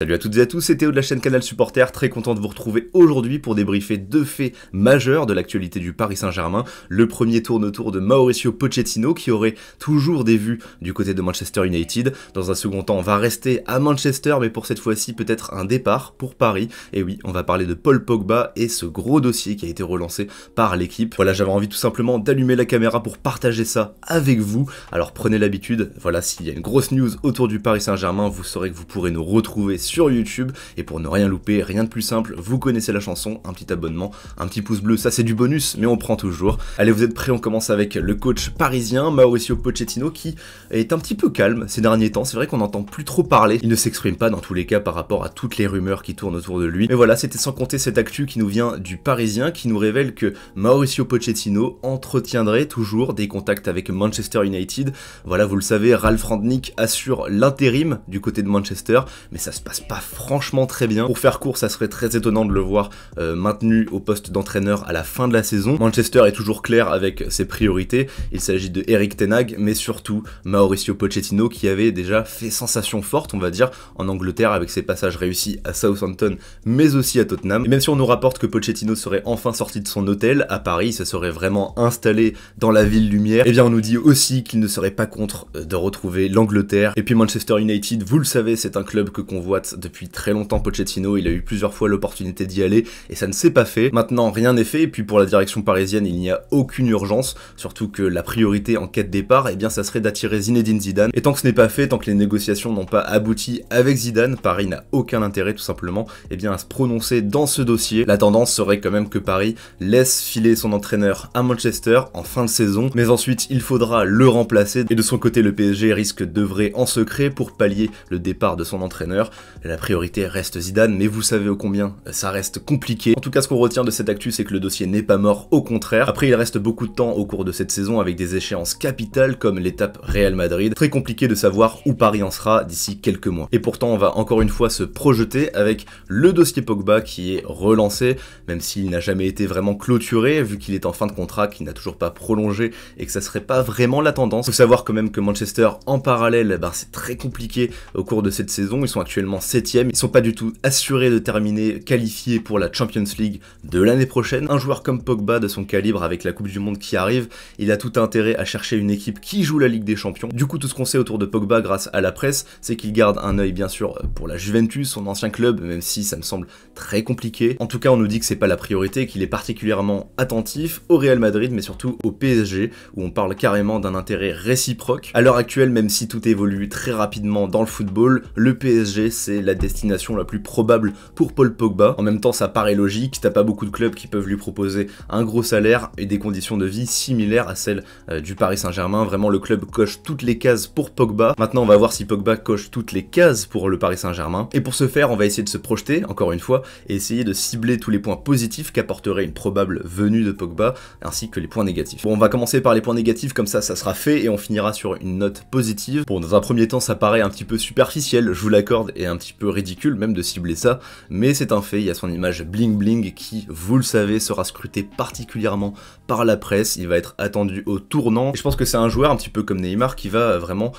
Salut à toutes et à tous, c'est Théo de la chaîne Canal Supporter, très content de vous retrouver aujourd'hui pour débriefer deux faits majeurs de l'actualité du Paris Saint-Germain. Le premier tourne autour de Mauricio Pochettino qui aurait toujours des vues du côté de Manchester United. Dans un second temps, on va rester à Manchester mais pour cette fois-ci peut-être un départ pour Paris. Et oui, on va parler de Paul Pogba et ce gros dossier qui a été relancé par l'équipe. Voilà, j'avais envie tout simplement d'allumer la caméra pour partager ça avec vous. Alors prenez l'habitude, voilà, s'il y a une grosse news autour du Paris Saint-Germain, vous saurez que vous pourrez nous retrouver sur YouTube, et pour ne rien louper, rien de plus simple, vous connaissez la chanson, un petit abonnement, un petit pouce bleu, ça c'est du bonus, mais on prend toujours. Allez, vous êtes prêts, on commence avec le coach parisien, Mauricio Pochettino, qui est un petit peu calme ces derniers temps, c'est vrai qu'on n'entend plus trop parler, il ne s'exprime pas dans tous les cas par rapport à toutes les rumeurs qui tournent autour de lui, mais voilà, c'était sans compter cette actu qui nous vient du Parisien, qui nous révèle que Mauricio Pochettino entretiendrait toujours des contacts avec Manchester United. Voilà, vous le savez, Ralf Rangnick assure l'intérim du côté de Manchester, mais ça se passe pas franchement très bien. Pour faire court, ça serait très étonnant de le voir maintenu au poste d'entraîneur à la fin de la saison. Manchester est toujours clair avec ses priorités. Il s'agit de Erik ten Hag, mais surtout Mauricio Pochettino qui avait déjà fait sensation forte, on va dire, en Angleterre avec ses passages réussis à Southampton, mais aussi à Tottenham. Et même si on nous rapporte que Pochettino serait enfin sorti de son hôtel à Paris, se serait vraiment installé dans la ville lumière, et bien on nous dit aussi qu'il ne serait pas contre de retrouver l'Angleterre. Et puis Manchester United, vous le savez, c'est un club que convoite depuis très longtemps Pochettino, il a eu plusieurs fois l'opportunité d'y aller et ça ne s'est pas fait. Maintenant rien n'est fait et puis pour la direction parisienne il n'y a aucune urgence, surtout que la priorité en cas de départ, eh bien ça serait d'attirer Zinedine Zidane. Et tant que ce n'est pas fait, tant que les négociations n'ont pas abouti avec Zidane, Paris n'a aucun intérêt tout simplement eh bien, à se prononcer dans ce dossier. La tendance serait quand même que Paris laisse filer son entraîneur à Manchester en fin de saison, mais ensuite il faudra le remplacer et de son côté le PSG risque d'œuvrer en secret pour pallier le départ de son entraîneur. La priorité reste Zidane, mais vous savez ô combien ça reste compliqué. En tout cas, ce qu'on retient de cette actu, c'est que le dossier n'est pas mort, au contraire. Après, il reste beaucoup de temps au cours de cette saison avec des échéances capitales comme l'étape Real Madrid. Très compliqué de savoir où Paris en sera d'ici quelques mois. Et pourtant, on va encore une fois se projeter avec le dossier Pogba qui est relancé, même s'il n'a jamais été vraiment clôturé, vu qu'il est en fin de contrat, qu'il n'a toujours pas prolongé et que ça serait pas vraiment la tendance. Faut savoir quand même que Manchester, en parallèle, c'est très compliqué au cours de cette saison. Ils sont actuellement 7e, ils sont pas du tout assurés de terminer qualifiés pour la Champions League de l'année prochaine. Un joueur comme Pogba de son calibre avec la Coupe du Monde qui arrive, il a tout intérêt à chercher une équipe qui joue la Ligue des Champions. Du coup, tout ce qu'on sait autour de Pogba grâce à la presse, c'est qu'il garde un œil bien sûr pour la Juventus, son ancien club, même si ça me semble très compliqué. En tout cas, on nous dit que c'est pas la priorité, qu'il est particulièrement attentif au Real Madrid, mais surtout au PSG, où on parle carrément d'un intérêt réciproque. À l'heure actuelle, même si tout évolue très rapidement dans le football, le PSG c'est la destination la plus probable pour Paul Pogba. En même temps, ça paraît logique, t'as pas beaucoup de clubs qui peuvent lui proposer un gros salaire et des conditions de vie similaires à celles du Paris Saint-Germain. Vraiment, le club coche toutes les cases pour Pogba. Maintenant, on va voir si Pogba coche toutes les cases pour le Paris Saint-Germain. Et pour ce faire, on va essayer de se projeter, encore une fois, et essayer de cibler tous les points positifs qu'apporterait une probable venue de Pogba, ainsi que les points négatifs. Bon, on va commencer par les points négatifs, comme ça sera fait, et on finira sur une note positive. Bon, dans un premier temps, ça paraît un petit peu superficiel, je vous l'accorde, et un petit peu ridicule même de cibler ça, mais c'est un fait, il y a son image bling bling qui, vous le savez, sera scrutée particulièrement par la presse, il va être attendu au tournant, et je pense que c'est un joueur un petit peu comme Neymar qui va vraiment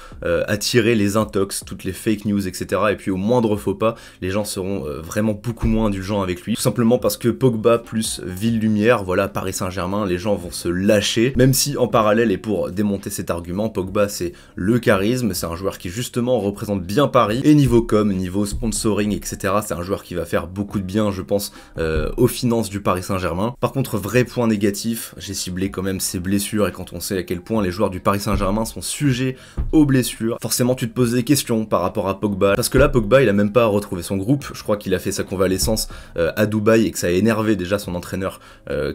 attirer les intox, toutes les fake news, etc. Et puis au moindre faux pas, les gens seront vraiment beaucoup moins indulgents avec lui, tout simplement parce que Pogba plus ville lumière, voilà, Paris Saint-Germain, les gens vont se lâcher, même si en parallèle, et pour démonter cet argument, Pogba c'est le charisme, c'est un joueur qui justement représente bien Paris, et niveau com, niveau sponsoring, etc. c'est un joueur qui va faire beaucoup de bien, je pense, aux finances du Paris Saint-Germain. Par contre, vrai point négatif, j'ai ciblé quand même ses blessures, et quand on sait à quel point les joueurs du Paris Saint-Germain sont sujets aux blessures, forcément tu te poses des questions par rapport à Pogba, parce que là Pogba il a même pas retrouvé son groupe, je crois qu'il a fait sa convalescence à Dubaï et que ça a énervé déjà son entraîneur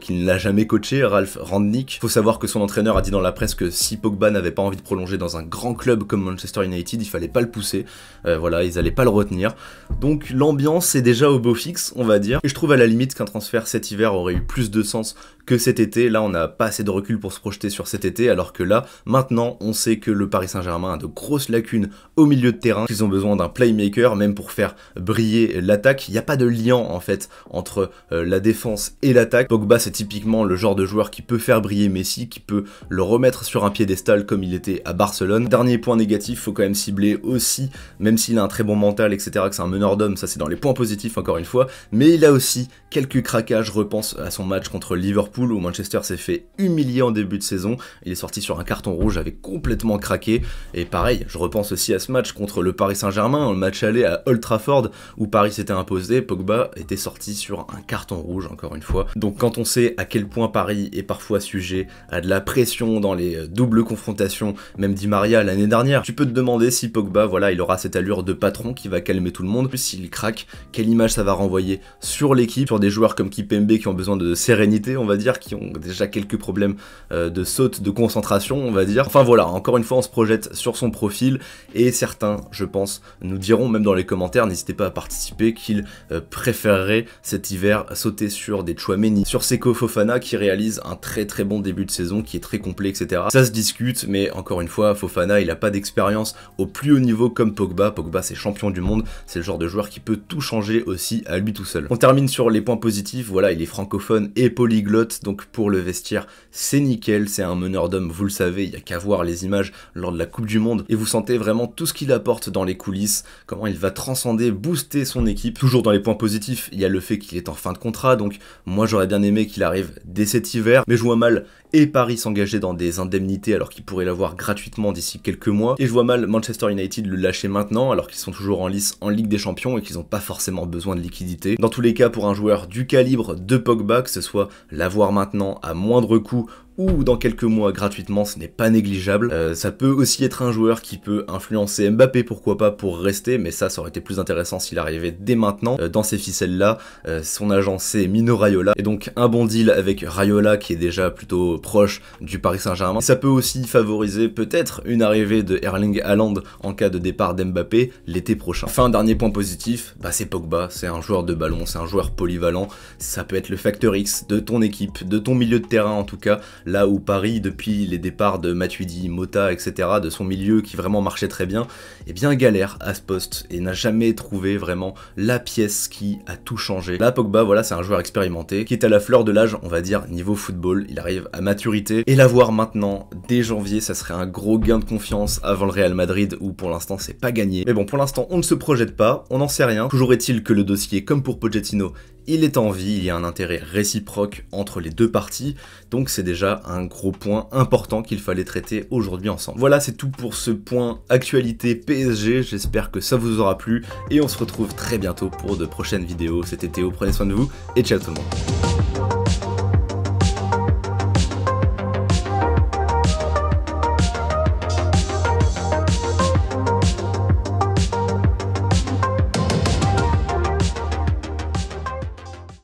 qui ne l'a jamais coaché, Ralf Rangnick. Faut savoir que son entraîneur a dit dans la presse que si Pogba n'avait pas envie de prolonger dans un grand club comme Manchester United, il fallait pas le pousser, voilà, ils allaient pas le retenir. Donc l'ambiance est déjà au beau fixe, on va dire, et je trouve à la limite qu'un transfert cet hiver aurait eu plus de sens que cet été. Là on n'a pas assez de recul pour se projeter sur cet été, alors que là, maintenant, on sait que le Paris Saint-Germain a de grosses lacunes au milieu de terrain, qu'ils ont besoin d'un playmaker, même pour faire briller l'attaque. Il n'y a pas de lien, en fait, entre la défense et l'attaque. Pogba, c'est typiquement le genre de joueur qui peut faire briller Messi, qui peut le remettre sur un piédestal comme il était à Barcelone. Dernier point négatif, faut quand même cibler aussi, même s'il a un très bon mental etc., que c'est un meneur d'hommes, ça c'est dans les points positifs encore une fois, mais il a aussi quelques craquages. Je repense à son match contre Liverpool où Manchester s'est fait humilier en début de saison, il est sorti sur un carton rouge, avait complètement craqué, et pareil, je repense aussi à ce match contre le Paris Saint-Germain, le match aller à Old Trafford où Paris s'était imposé, Pogba était sorti sur un carton rouge encore une fois. Donc quand on sait à quel point Paris est parfois sujet à de la pression dans les doubles confrontations, même Di Maria l'année dernière, tu peux te demander si Pogba, voilà, il aura cette allure de patron qui va calmer tout le monde, plus s'il craque, quelle image ça va renvoyer sur l'équipe, sur des joueurs comme Kimpembe qui ont besoin de sérénité, on va dire, qui ont déjà quelques problèmes de saute, de concentration, on va dire. Enfin voilà, encore une fois on se projette sur son profil, et certains, je pense, nous diront même dans les commentaires, n'hésitez pas à participer, qu'ils préféreraient cet hiver sauter sur des Tchouaméni, sur Seko Fofana qui réalise un très bon début de saison, qui est très complet, etc. Ça se discute, mais encore une fois, Fofana, il a pas d'expérience au plus haut niveau comme Pogba. Pogba, c'est champion du monde, c'est le genre de joueur qui peut tout changer aussi à lui tout seul. On termine sur les points positifs, voilà, il est francophone et polyglotte, donc pour le vestiaire, c'est nickel, c'est un meneur d'hommes, vous le savez, il y a qu'à voir les images lors de la Coupe du Monde, et vous sentez vraiment tout ce qu'il apporte dans les coulisses, comment il va transcender, booster son équipe. Toujours dans les points positifs, il y a le fait qu'il est en fin de contrat, donc moi j'aurais bien aimé qu'il arrive dès cet hiver, mais je vois mal et Paris s'engager dans des indemnités alors qu'il pourrait l'avoir gratuitement d'ici quelques mois, et je vois mal Manchester United le lâcher maintenant alors qu'ils sont toujours en lice en Ligue des Champions et qu'ils n'ont pas forcément besoin de liquidité. Dans tous les cas, pour un joueur du calibre de Pogba, que ce soit l'avoir maintenant à moindre coût ou dans quelques mois gratuitement, ce n'est pas négligeable. Ça peut aussi être un joueur qui peut influencer Mbappé, pourquoi pas, pour rester, mais ça aurait été plus intéressant s'il arrivait dès maintenant. Dans ces ficelles-là, son agent c'est Mino Raiola, et donc un bon deal avec Raiola qui est déjà plutôt proche du Paris Saint-Germain. Ça peut aussi favoriser peut-être une arrivée de Erling Haaland en cas de départ d'Mbappé l'été prochain. Enfin, dernier point positif, bah c'est Pogba, c'est un joueur de ballon, c'est un joueur polyvalent, ça peut être le facteur X de ton équipe, de ton milieu de terrain en tout cas, là où Paris, depuis les départs de Matuidi, Mota, etc., de son milieu qui vraiment marchait très bien, eh bien galère à ce poste et n'a jamais trouvé vraiment la pièce qui a tout changé. Là, Pogba, voilà, c'est un joueur expérimenté qui est à la fleur de l'âge, on va dire, niveau football, il arrive à maturité, et l'avoir maintenant, dès janvier, ça serait un gros gain de confiance avant le Real Madrid, où pour l'instant c'est pas gagné. Mais bon, pour l'instant on ne se projette pas, on n'en sait rien. Toujours est-il que le dossier, comme pour Pochettino, il est en vie, il y a un intérêt réciproque entre les deux parties, donc c'est déjà un gros point important qu'il fallait traiter aujourd'hui ensemble. Voilà, c'est tout pour ce point actualité PSG, j'espère que ça vous aura plu, et on se retrouve très bientôt pour de prochaines vidéos. C'était Théo, prenez soin de vous, et ciao tout le monde.